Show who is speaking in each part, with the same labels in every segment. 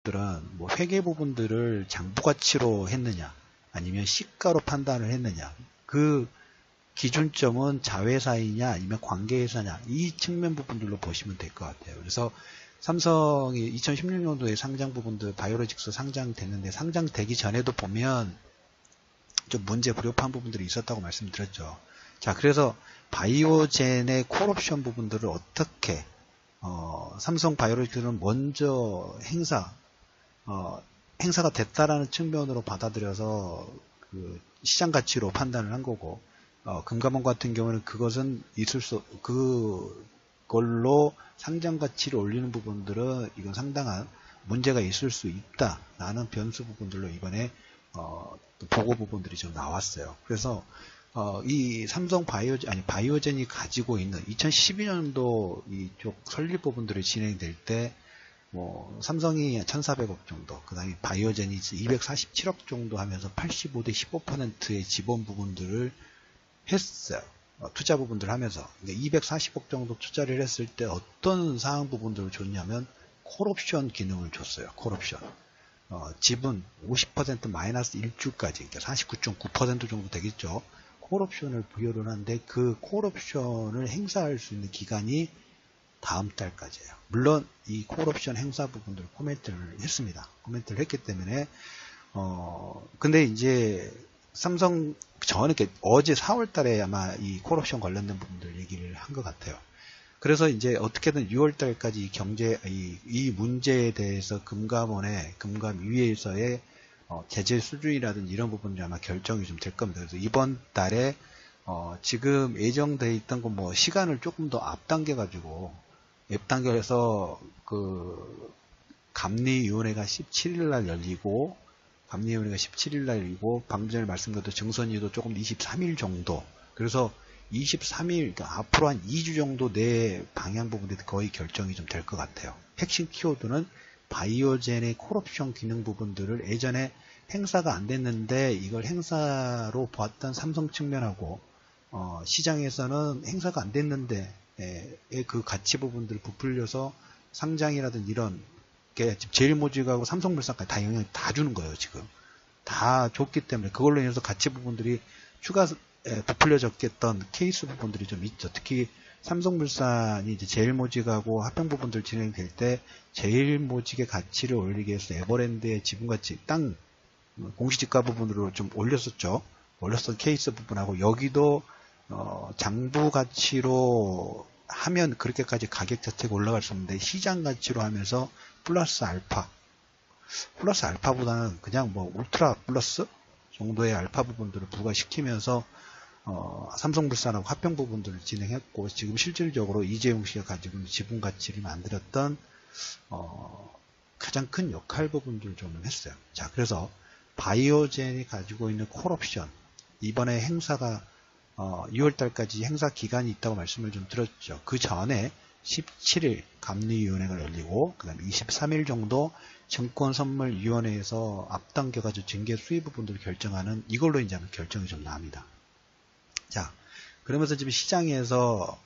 Speaker 1: 부분들은 뭐 회계 부분들을 장부가치로 했느냐 아니면 시가로 판단을 했느냐, 그 기준점은 자회사이냐 아니면 관계회사냐, 이 측면 부분들로 보시면 될 것 같아요. 그래서 삼성이 2016년도에 상장 부분들 바이오로직스 상장됐는데, 상장되기 전에도 보면 좀 문제 불협화한 부분들이 있었다고 말씀드렸죠. 자, 그래서 바이오젠의 콜옵션 부분들을 어떻게 삼성 바이오로직스는 먼저 행사가 됐다라는 측면으로 받아들여서 그 시장 가치로 판단을 한 거고, 금감원 같은 경우는 그것은 그걸로 상장 가치를 올리는 부분들은 이건 상당한 문제가 있을 수 있다라는 변수 부분들로 이번에 보고 부분들이 좀 나왔어요. 그래서 이 삼성 바이오젠이 가지고 있는 2012년도 이쪽 설립 부분들이 진행될 때 삼성이 1,400억 정도, 그 다음에 바이오젠이 247억 정도 하면서 85대 15%의 지분 부분들을 했어요. 투자 부분들을 하면서. 그러니까 240억 정도 투자를 했을 때 어떤 사항 부분들을 줬냐면 콜옵션 기능을 줬어요. 콜옵션. 지분 50% 마이너스 1주까지, 그러니까 49.9% 정도 되겠죠. 콜옵션을 부여를 하는데, 그 콜옵션을 행사할 수 있는 기간이 다음 달까지예요. 물론 이 콜옵션 행사 부분들 코멘트를 했습니다. 코멘트를 했기 때문에 근데 이제 삼성, 저는 어제 4월 달에 아마 이 콜옵션 관련된 부분들 얘기를 한 것 같아요. 그래서 이제 어떻게든 6월 달까지 이 문제에 대해서 금감위에서의 제재 수준이라든지 이런 부분이 아마 결정이 좀 될 겁니다. 그래서 이번 달에 지금 예정돼 있던 거 시간을 조금 더 앞당겨서 그 감리위원회가 17일 날 열리고, 방금 전에 말씀드렸던 증선위도 조금 23일 정도. 그래서 23일, 그러니까 앞으로 한 2주 정도 내 방향 부분에 거의 결정이 좀 될 것 같아요. 핵심 키워드는 바이오젠의 콜옵션 기능 부분들을 예전에 행사가 안 됐는데 이걸 행사로 보았던 삼성 측면하고 시장에서는 행사가 안 됐는데 그 가치 부분들을 부풀려서 상장이라든지 이런 게 제일모직하고 삼성물산까지 다 영향을 다 주는 거예요. 지금 다 줬기 때문에 그걸로 인해서 가치 부분들이 추가 부풀려졌겠던 케이스 부분들이 좀 있죠. 특히 삼성물산이 이제 제일모직하고 합병 부분들 진행될 때 제일모직의 가치를 올리기 위해서 에버랜드의 지분가치 땅 공시지가 부분으로 좀 올렸었죠. 올렸던 케이스 부분하고, 여기도 장부 가치로 하면 그렇게까지 가격 자체가 올라갈 수 없는데 시장 가치로 하면서 플러스 알파보다는 그냥 울트라 플러스 정도의 알파 부분들을 부과시키면서 삼성물산하고 합병 부분들을 진행했고, 지금 실질적으로 이재용 씨가 가지고 있는 지분 가치를 만들었던 가장 큰 역할 부분들을 좀 했어요. 자, 그래서 바이오젠이 가지고 있는 콜옵션, 이번에 행사가 6월달까지 행사 기간이 있다고 말씀을 좀 드렸죠. 그 전에 17일 감리위원회가 열리고, 그 다음에 23일 정도 증권선물위원회에서 앞당겨가지고 징계 수위 부분들을 결정하는, 이걸로 이제 결정이 좀 납니다. 자, 그러면서 지금 시장에서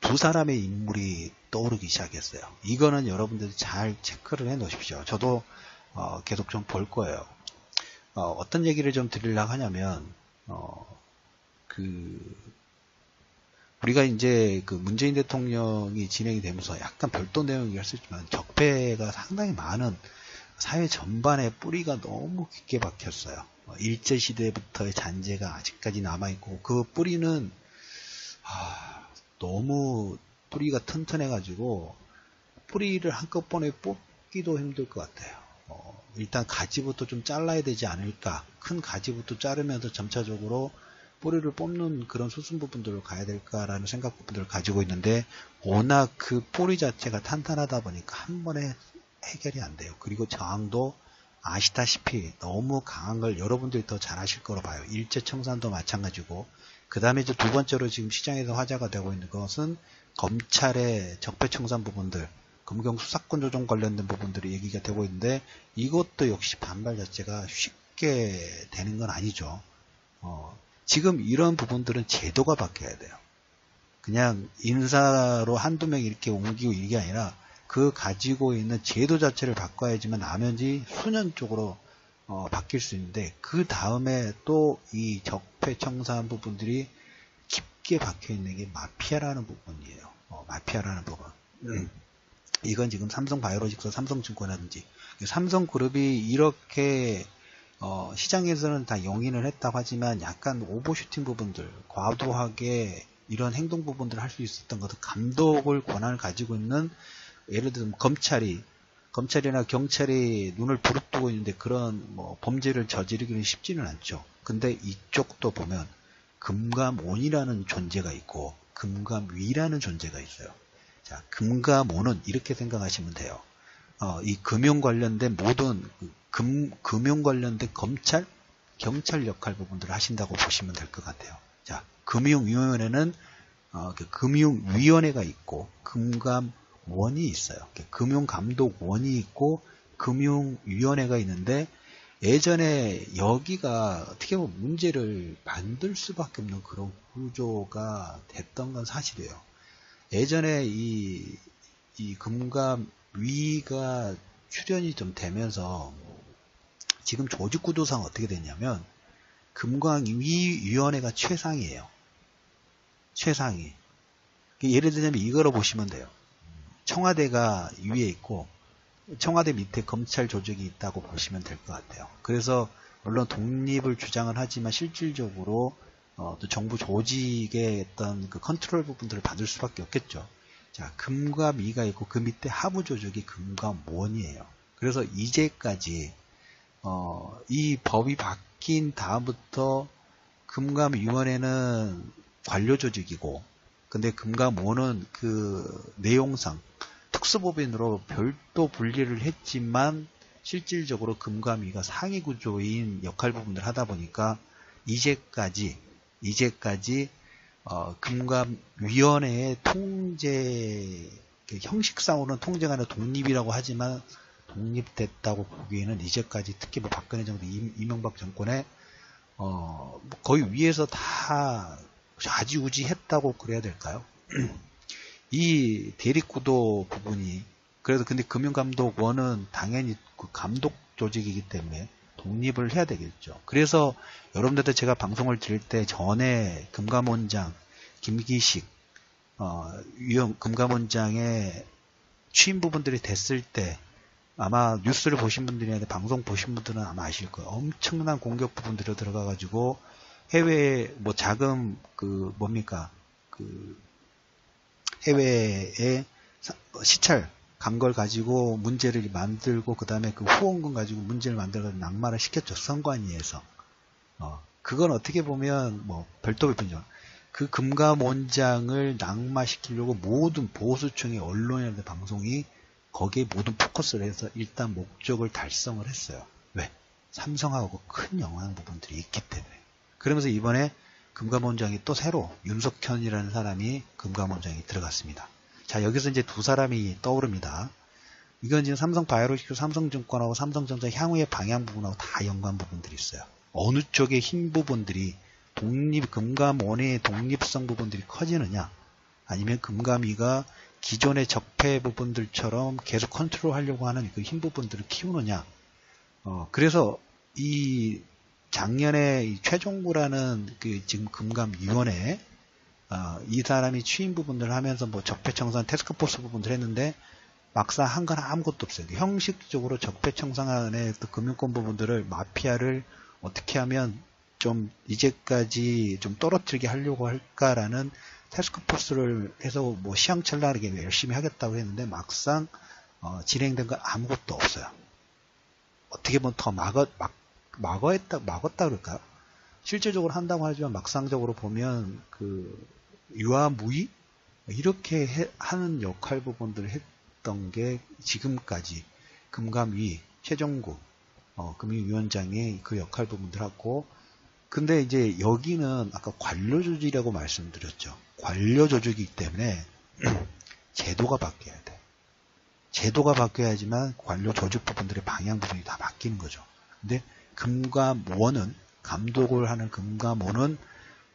Speaker 1: 두 사람의 인물이 떠오르기 시작했어요. 이거는 여러분들이 잘 체크를 해 놓으십시오. 저도 계속 좀 볼 거예요. 어떤 얘기를 좀 드리려고 하냐면, 우리가 이제 그 문재인 대통령이 진행이 되면서 약간 별도 내용이긴 했지만 적폐가 상당히 많은 사회 전반에 뿌리가 너무 깊게 박혔어요. 일제시대부터의 잔재가 아직까지 남아있고, 그 뿌리는 너무 뿌리가 튼튼해가지고 뿌리를 한꺼번에 뽑기도 힘들 것 같아요. 일단 가지부터 좀 잘라야 되지 않을까, 큰 가지부터 자르면서 점차적으로 뿌리를 뽑는 그런 수순 부분들로 가야 될까라는 생각 부분들을 가지고 있는데, 워낙 그 뿌리 자체가 탄탄하다 보니까 한 번에 해결이 안 돼요. 그리고 저항도 아시다시피 너무 강한 걸 여러분들이 더 잘 아실 거로 봐요. 일제청산도 마찬가지고, 그 다음에 이제 두 번째로 지금 시장에서 화제가 되고 있는 것은 검찰의 적폐청산 부분들, 금경수사권 조정 관련된 부분들이 얘기가 되고 있는데, 이것도 역시 반발 자체가 쉽게 되는 건 아니죠. 지금 이런 부분들은 제도가 바뀌어야 돼요. 그냥 인사로 한두 명 이렇게 옮기고 이게 아니라 그 가지고 있는 제도 자체를 바꿔야지만 나머지 수년 쪽으로 바뀔 수 있는데, 그 다음에 또 이 적폐청산 부분들이 깊게 박혀 있는 게 마피아라는 부분이에요. 마피아라는 부분. 이건 지금 삼성바이오로직스, 삼성증권이라든지 삼성그룹이 이렇게 시장에서는 다 용인을 했다고 하지만 약간 오버슈팅 부분들, 과도하게 이런 행동 부분들을 할 수 있었던 것은 감독을 권한을 가지고 있는, 예를 들면 검찰이나 경찰이 눈을 부릅뜨고 있는데 그런 범죄를 저지르기는 쉽지는 않죠. 근데 이쪽도 보면 금감원이라는 존재가 있고 금감위라는 존재가 있어요. 자, 금감원은 이렇게 생각하시면 돼요. 이 금융 관련된 모든 금융 관련된 검찰, 경찰 역할 부분들을 하신다고 보시면 될 것 같아요. 자, 금융위원회는 금융위원회가 있고 금감원이 있어요. 금융감독원이 있고 금융위원회가 있는데, 예전에 여기가 어떻게 보면 문제를 만들 수밖에 없는 그런 구조가 됐던 건 사실이에요. 예전에 이 금감위가 출연이 좀 되면서 지금 조직구조상 어떻게 됐냐면 금감위원회가 최상이에요. 최상위. 예를 들자면 이거로 보시면 돼요. 청와대가 위에 있고 청와대 밑에 검찰 조직이 있다고 보시면 될 것 같아요. 그래서 물론 독립을 주장을 하지만 실질적으로 또 정부 조직의 어떤 그 컨트롤 부분들을 받을 수밖에 없겠죠. 자, 금감위가 있고 그 밑에 하부 조직이 금감원이에요. 그래서 이제까지 이 법이 바뀐 다음부터 금감위원회는 관료 조직이고, 근데 금감원은 그 내용상 특수법인으로 별도 분리를 했지만 실질적으로 금감위가 상위 구조인 역할 부분을 하다 보니까 이제까지 금감위원회의 통제, 형식상으로는 통제가 아니라 독립이라고 하지만 독립됐다고 보기에는 이제까지 특히 박근혜 정부 이명박 정권에 거의 위에서 다 좌지우지했다고 그래야 될까요? 이 대립구도 부분이, 그래도 근데 금융감독원은 당연히 그 감독 조직이기 때문에 독립을 해야 되겠죠. 그래서 여러분들한테 제가 방송을 드릴 때 전에 금감원장 김기식 금감원장의 취임 부분들이 됐을 때 아마 뉴스를 보신 분들이나 방송 보신 분들은 아마 아실 거예요. 엄청난 공격 부분들이 들어가가지고 해외 자금 해외에 시찰 간 걸 가지고 문제를 만들고 그 다음에 그 후원금 가지고 문제를 만들어서 낙마를 시켰죠. 선관위에서. 그건 어떻게 보면 별도 비판이죠. 그 금감원장을 낙마시키려고 모든 보수층의 언론이나 방송이 거기에 모든 포커스를 해서 일단 목적을 달성을 했어요. 왜? 삼성하고 큰 영향 부분들이 있기 때문에. 그러면서 이번에 금감원장이 또 새로 윤석현이라는 사람이 금감원장이 들어갔습니다. 자, 여기서 이제 두 사람이 떠오릅니다. 이건 지금 삼성바이오로직스, 삼성증권하고 삼성전자 향후의 방향 부분하고 다 연관 부분들이 있어요. 어느 쪽의 힘 부분들이 금감원의 독립성 부분들이 커지느냐, 아니면 금감위가 기존의 적폐 부분들처럼 계속 컨트롤하려고 하는 그 힘 부분들을 키우느냐. 그래서 이 작년에 최종구라는 그 지금 금감위원회 이 사람이 취임 부분들을 하면서 적폐청산 태스크포스 부분들 했는데 막상 한 건 아무것도 없어요. 형식적으로 적폐청산의 금융권 부분들을 마피아를 어떻게 하면 좀 이제까지 좀 떨어뜨리게 하려고 할까라는 태스크포스를 해서 시행착락하게 열심히 하겠다고 했는데 막상 진행된 건 아무것도 없어요. 어떻게 보면 더 막았다 그럴까요? 실질적으로 한다고 하지만 막상적으로 보면 유아무의 이렇게 하는 역할 부분들을 했던 게 지금까지 금감위 최종구 금융위원장의 그 역할 부분들 하고, 근데 이제 여기는 아까 관료 조직이라고 말씀드렸죠. 관료 조직이기 때문에 제도가 바뀌어야 돼. 제도가 바뀌어야지만 관료 조직 부분들의 방향 부분이 다 바뀌는 거죠. 근데 금감원은, 감독을 하는 금감원은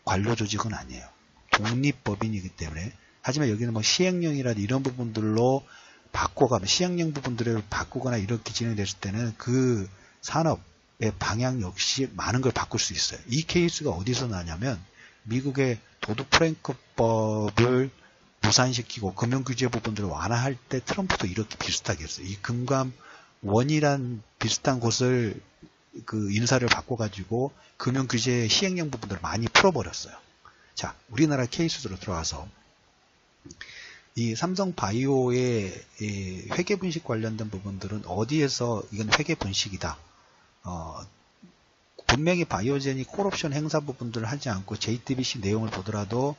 Speaker 1: 관료 조직은 아니에요. 독립법인이기 때문에. 하지만 여기는 시행령이라든지 이런 부분들로 바꿔가면 시행령 부분들을 바꾸거나 이렇게 진행됐을 때는 그 산업의 방향 역시 많은 걸 바꿀 수 있어요. 이 케이스가 어디서 나냐면 미국의 도드 프랭크법을 무산시키고 금융규제 부분들을 완화할 때 트럼프도 이렇게 비슷하게 했어요. 이 금감원이란 비슷한 곳을 그 인사를 바꿔가지고 금융규제 시행령 부분들을 많이 풀어버렸어요. 자, 우리나라 케이스로 들어가서 이 삼성바이오의 회계분식 관련된 부분들은 어디에서 이건 회계분식이다. 분명히 바이오젠이 콜옵션 행사 부분들을 하지 않고 JTBC 내용을 보더라도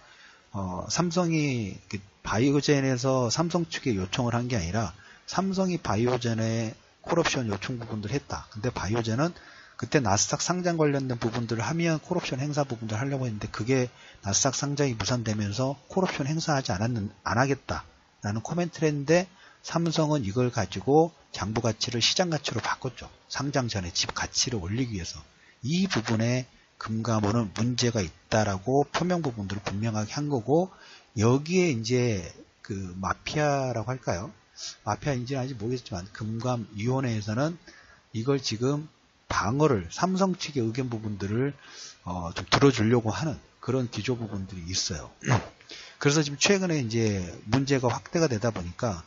Speaker 1: 삼성이 바이오젠에서 삼성 측에 요청을 한 게 아니라 삼성이 바이오젠에 콜옵션 요청 부분들을 했다. 근데 바이오젠은 그때 나스닥 상장 관련된 부분들을 하면 콜옵션 행사 부분들을 하려고 했는데 그게 나스닥 상장이 무산되면서 콜옵션 행사하지 안 하겠다라는 코멘트를 했는데 삼성은 이걸 가지고 장부 가치를 시장 가치로 바꿨죠. 상장 전에 집 가치를 올리기 위해서. 이 부분에 금감원은 문제가 있다라고 표명 부분들을 분명하게 한 거고 여기에 이제 그 마피아라고 할까요? 마피아인지는 아직 모르겠지만 금감위원회에서는 이걸 지금 방어를 삼성 측의 의견 부분들을 좀 들어주려고 하는 그런 기조 부분들이 있어요. 그래서 지금 최근에 이제 문제가 확대가 되다 보니까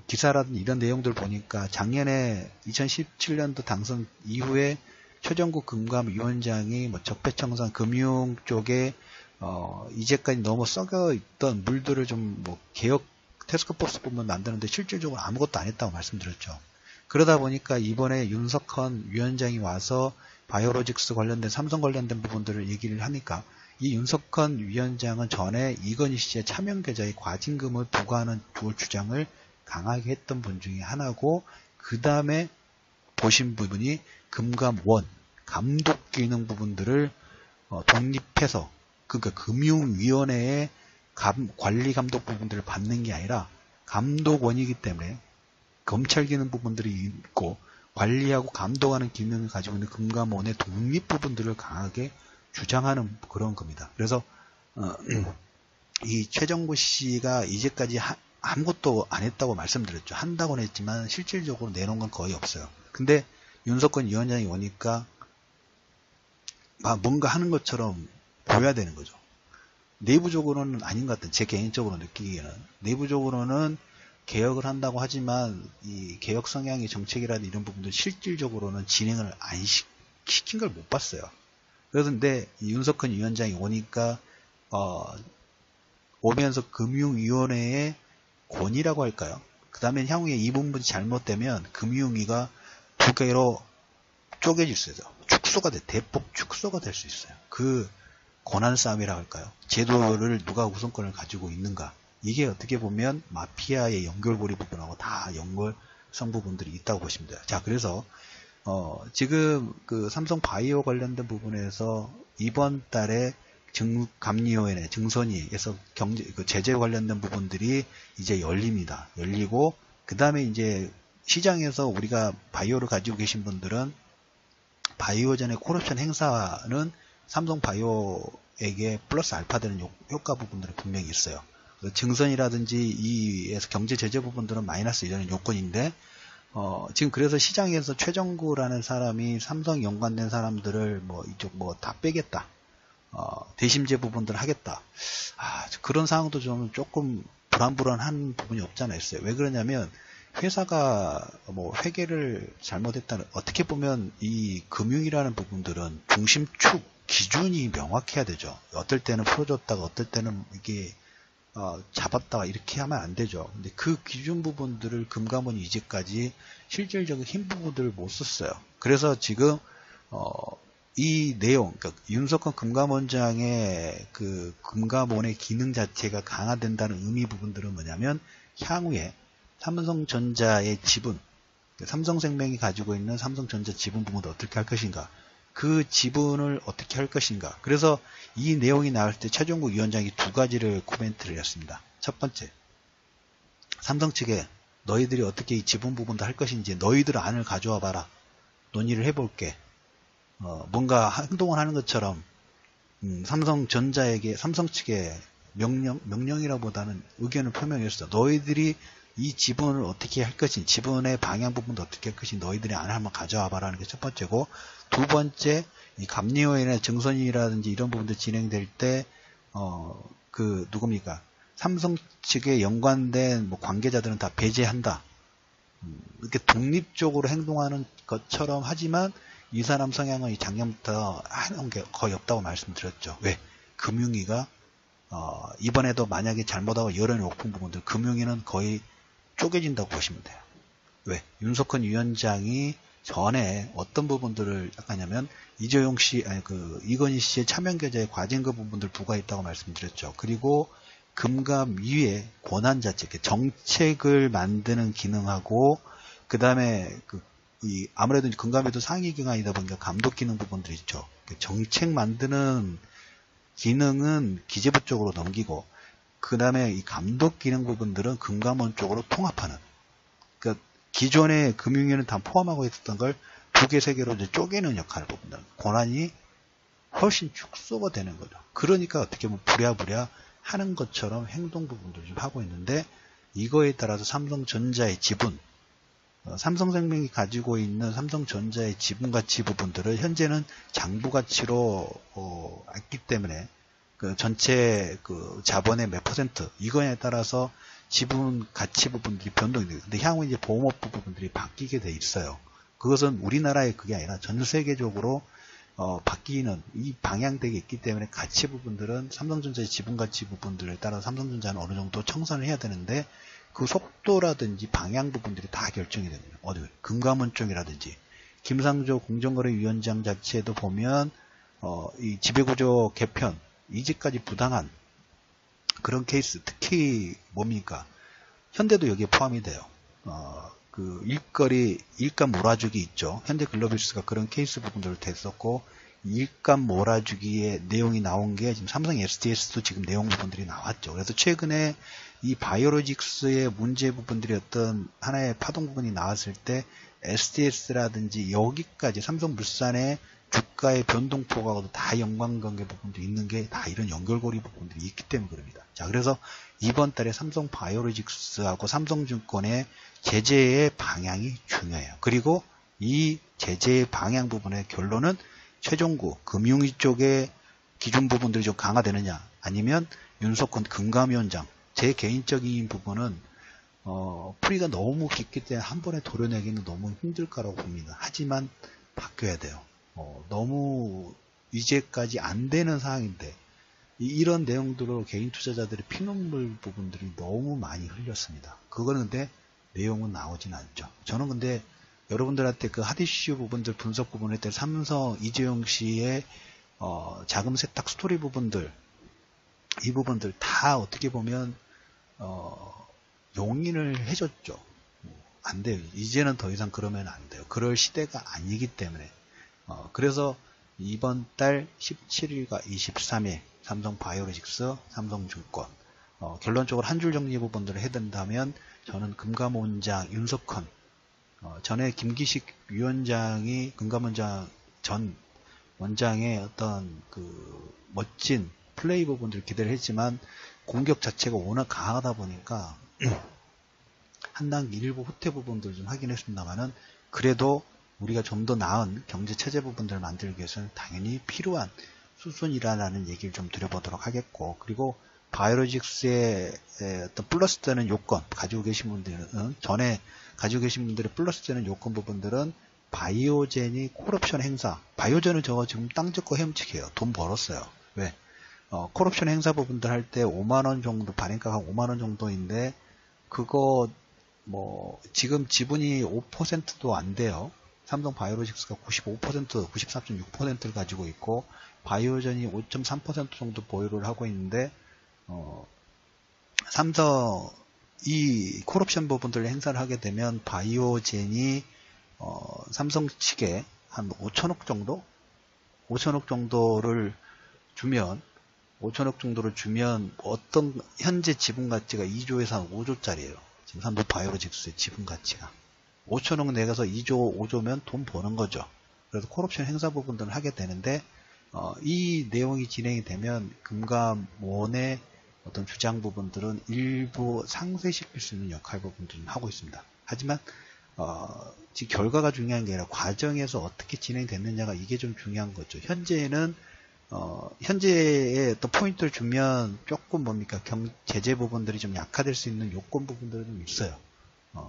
Speaker 1: 기사라든지 이런 내용들 보니까 작년에 2017년도 당선 이후에 최정국 금감위원장이 뭐 적폐청산 금융 쪽에 이제까지 너무 썩어 있던 물들을 좀 뭐 개혁 태스크포스 부분 만드는데 실질적으로 아무것도 안 했다고 말씀드렸죠. 그러다 보니까 이번에 윤석헌 위원장이 와서 바이오로직스 관련된 삼성 관련된 부분들을 얘기를 하니까 이 윤석헌 위원장은 전에 이건희 씨의 차명계좌에 과징금을 부과하는 주장을 강하게 했던 분 중에 하나고 그 다음에 보신 부분이 금감원 감독 기능 부분들을 독립해서 그러니까 금융위원회의 관리 감독 부분들을 받는 게 아니라 감독원이기 때문에 검찰 기능 부분들이 있고 관리하고 감독하는 기능을 가지고 있는 금감원의 독립 부분들을 강하게 주장하는 그런 겁니다. 그래서 이 최정구 씨가 이제까지 아무것도 안 했다고 말씀드렸죠. 한다고는 했지만 실질적으로 내놓은 건 거의 없어요. 근데 윤석헌 위원장이 오니까 막 뭔가 하는 것처럼 보여야 되는 거죠. 내부적으로는 아닌 것 같은 제 개인적으로 느끼기에는 내부적으로는 개혁을 한다고 하지만 이 개혁 성향의 정책이라든 이런 부분들 실질적으로는 진행을 안 시킨 걸 못 봤어요. 그런데 윤석헌 위원장이 오니까 오면서 금융위원회의 권위라고 할까요? 그 다음에 향후에 이 부분이 잘못되면 금융위가 두 개로 쪼개질 수 있어요. 대폭 축소가 될 수 있어요. 그 권한 싸움이라고 할까요? 제도를 누가 우선권을 가지고 있는가. 이게 어떻게 보면 마피아의 연결고리 부분하고 다 연결성 부분들이 있다고 보시면 돼요. 자, 그래서 지금 그 삼성 바이오 관련된 부분에서 이번 달에 감리위원회 증선위에서 제재 관련된 부분들이 이제 열립니다. 열리고 그 다음에 이제 시장에서 우리가 바이오를 가지고 계신 분들은 바이오전의 콜옵션 행사는 삼성 바이오에게 플러스 알파 되는 효과 부분들은 분명히 있어요. 증선이라든지 이에서 경제 제재 부분들은 마이너스 이되는 요건인데 지금 그래서 시장에서 최정구라는 사람이 삼성 연관된 사람들을 뭐 이쪽 뭐 다 빼겠다. 대심제 부분들을 하겠다. 그런 상황도 좀 조금 불안한 부분이 없잖아 있어요. 왜 그러냐면 회사가 뭐 회계를 잘못했다는 어떻게 보면 이 금융이라는 부분들은 중심축 기준이 명확해야 되죠. 어떨 때는 풀어줬다가 어떨 때는 이게 잡았다가 이렇게 하면 안 되죠. 근데 그 기준 부분들을 금감원이 이제까지 실질적인 힘 부분들을 못 썼어요. 그래서 지금 이 내용, 그러니까 윤석헌 금감원장의 그 금감원의 기능 자체가 강화된다는 의미 부분들은 뭐냐면 향후에 삼성전자의 지분, 삼성생명이 가지고 있는 삼성전자 지분 부분도 어떻게 할 것인가, 그 지분을 어떻게 할 것인가. 그래서 이 내용이 나올 때 최종국 위원장이 두 가지를 코멘트를 했습니다. 첫 번째, 삼성 측에 너희들이 어떻게 이 지분 부분도 할 것인지 너희들 안을 가져와 봐라. 논의를 해볼게. 뭔가 행동을 하는 것처럼 삼성전자에게 삼성 측에 명령이라보다는 의견을 표명했어. 너희들이 이 지분을 어떻게 할 것인지, 지분의 방향 부분도 어떻게 할 것인지 너희들이 안을 한번 가져와 봐라는 게 첫 번째고, 두 번째, 이 감리원이나 증선이라든지 이런 부분들 진행될 때, 누굽니까? 삼성 측에 연관된 뭐 관계자들은 다 배제한다. 이렇게 독립적으로 행동하는 것처럼 하지만 이 사람 성향은 작년부터 하는 게 거의 없다고 말씀드렸죠. 왜? 금융위가 이번에도 만약에 잘못하고 여론이 높은 부분들 금융위는 거의 쪼개진다고 보시면 돼요. 왜? 윤석헌 위원장이 전에 어떤 부분들을 하냐면 이건희 씨의 차명계좌에 과징금 부분들 부과했다고 말씀드렸죠. 그리고 금감위의 권한 자체, 정책을 만드는 기능하고 그 다음에 아무래도 금감위도 상위 기관이다 보니까 감독 기능 부분들이 있죠. 정책 만드는 기능은 기재부 쪽으로 넘기고 그 다음에 이 감독 기능 부분들은 금감원 쪽으로 통합하는. 그러니까 기존의 금융위는 다 포함하고 있었던 걸 두 개, 세 개로 이제 쪼개는 역할을 부분들. 권한이 훨씬 축소가 되는 거죠. 그러니까 어떻게 보면 부랴부랴 하는 것처럼 행동 부분도 좀 하고 있는데 이거에 따라서 삼성전자의 지분, 삼성생명이 가지고 있는 삼성전자의 지분 가치 부분들을 현재는 장부 가치로 했기 때문에 그 전체 그 자본의 몇 퍼센트 이거에 따라서 지분 가치 부분들이 변동이 돼요. 근데 향후 이제 보험업부 부분들이 바뀌게 돼 있어요. 그것은 우리나라의 그게 아니라 전 세계적으로 바뀌는 이 방향되게 있기 때문에 가치 부분들은 삼성전자의 지분 가치 부분들에 따라 삼성전자는 어느 정도 청산을 해야 되는데 그 속도라든지 방향 부분들이 다 결정이 됩니다. 금감원 쪽이라든지 김상조 공정거래위원장 자체도 보면 이 지배구조 개편 이제까지 부당한 그런 케이스 특히 뭡니까? 현대도 여기에 포함이 돼요. 그 일감 몰아주기 있죠. 현대글로비스가 그런 케이스 부분들을 됐었고 일감 몰아주기의 내용이 나온 게 지금 삼성 SDS도 지금 내용 부분들이 나왔죠. 그래서 최근에 이 바이오로직스의 문제 부분들이 어떤 하나의 파동 부분이 나왔을 때 SDS라든지 여기까지 삼성물산의 주가의 변동폭하고도 다 연관관계 부분도 있는 게 다 이런 연결고리 부분들이 있기 때문에 그럽니다. 자, 그래서 이번 달에 삼성 바이오로직스하고 삼성증권의 제재의 방향이 중요해요. 그리고 이 제재의 방향 부분의 결론은 최종구 금융위 쪽의 기준 부분들이 좀 강화되느냐 아니면 윤석헌 금감위원장 제 개인적인 부분은 풀이가 너무 깊기 때문에 한 번에 도려내기는 너무 힘들 거라고 봅니다. 하지만 바뀌어야 돼요. 너무 이제까지 안 되는 상황인데 이런 내용들로 개인 투자자들의 피눈물 부분들이 너무 많이 흘렸습니다. 그거는 근데 내용은 나오진 않죠. 저는 근데 여러분들한테 그 핫이슈 부분들 분석 부분에 대해 삼성 이재용 씨의 자금 세탁 스토리 부분들 이 부분들 다 어떻게 보면 용인을 해줬죠. 안 돼요. 이제는 더 이상 그러면 안 돼요. 그럴 시대가 아니기 때문에 그래서 이번 달 17일과 23일 삼성 바이오로직스, 삼성증권 결론적으로 한 줄 정리 부분들을 해야 된다면 저는 금감원장 윤석헌 전에 김기식 위원장이 금감원장 전 원장의 어떤 그 멋진 플레이 부분들을 기대를 했지만 공격 자체가 워낙 강하다 보니까 한 단계 일부 후퇴 부분들 좀 하긴 했습니다만은 그래도 우리가 좀 더 나은 경제 체제 부분들을 만들기 위해서는 당연히 필요한 수순이라는 얘기를 좀 드려보도록 하겠고 그리고 바이오로직스의 어떤 플러스 되는 요건 가지고 계신 분들은 전에 가지고 계신 분들의 플러스 되는 요건 부분들은 바이오젠이 콜옵션 행사 바이오젠은 저거 지금 땅 젓고 헤엄치게요. 돈 벌었어요. 왜? 콜옵션 행사 부분들 할 때 5만원 정도 발행가가 5만원 정도인데 그거 뭐 지금 지분이 5%도 안 돼요. 삼성 바이오로직스가 95%, 94.6%를 가지고 있고 바이오젠이 5.3% 정도 보유를 하고 있는데 삼성 이 콜옵션 부분들을 행사를 하게 되면 바이오젠이 삼성 측에 한 5천억 정도? 5천억 정도를 주면 어떤 현재 지분 가치가 2조에서 한 5조짜리예요. 지금 삼성 바이오로직스의 지분 가치가 5천억 내가서 2조, 5조면 돈 버는 거죠. 그래서 콜옵션 행사 부분들을 하게 되는데 이 내용이 진행이 되면 금감원의 어떤 주장 부분들은 일부 상쇄시킬 수 있는 역할 부분들은 하고 있습니다. 하지만 지금 결과가 중요한 게 아니라 과정에서 어떻게 진행됐느냐가 이게 좀 중요한 거죠. 현재는 현재의 또 포인트를 주면 조금 뭡니까 제재 부분들이 좀 약화될 수 있는 요건 부분들은 좀 있어요.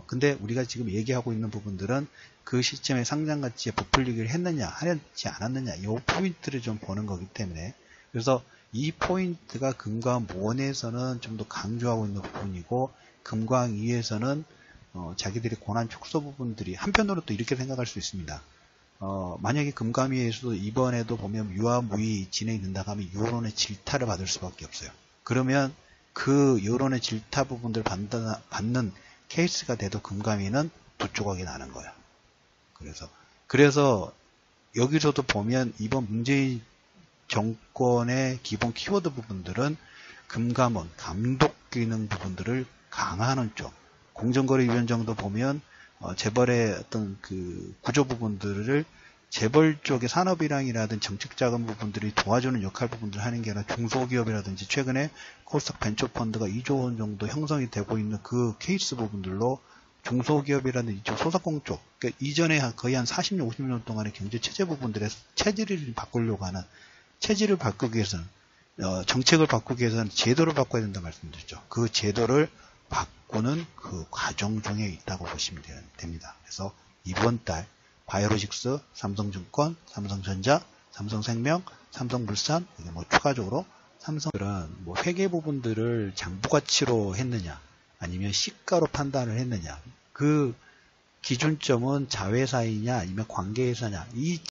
Speaker 1: 근데 우리가 지금 얘기하고 있는 부분들은 그 시점에 상장 가치에 부풀리기를 했느냐 하지 않았느냐 이 포인트를 좀 보는 거기 때문에 그래서 이 포인트가 금감원에서는 좀 더 강조하고 있는 부분이고 금감위에서는 자기들의 권한 축소 부분들이 한편으로 또 이렇게 생각할 수 있습니다. 만약에 금감위에서도 이번에도 보면 유아무의 진행이 된다 하면 여론의 질타를 받을 수밖에 없어요. 그러면 그 여론의 질타 부분들 받는 케이스가 돼도 금감위는 두 조각이 나는 거야. 그래서 여기서도 보면 이번 문재인 정권의 기본 키워드 부분들은 금감원, 감독 기능 부분들을 강화하는 쪽. 공정거래위원장도 보면 재벌의 어떤 그 구조 부분들을 재벌 쪽의 산업이랑이라든지 정책자금 부분들이 도와주는 역할 부분들을 하는 게 아니라 중소기업이라든지 최근에 코스닥 벤처펀드가 2조 원 정도 형성이 되고 있는 그 케이스 부분들로 중소기업이라는 이쪽 소상공 쪽, 그러니까 이전에 거의 한 40년, 50년 동안의 경제 체제 부분들의 체질을 바꾸려고 하는 체질을 바꾸기 위해서는 정책을 바꾸기 위해서는 제도를 바꿔야 된다 말씀드렸죠. 그 제도를 바꾸는 그 과정 중에 있다고 보시면 됩니다. 그래서 이번 달 바이오로직스, 삼성증권, 삼성전자, 삼성생명, 삼성물산, 이게 뭐 추가적으로 삼성들은 뭐 회계 부분들을 장부가치로 했느냐, 아니면 시가로 판단을 했느냐, 그 기준점은 자회사이냐, 아니면 관계회사냐, 이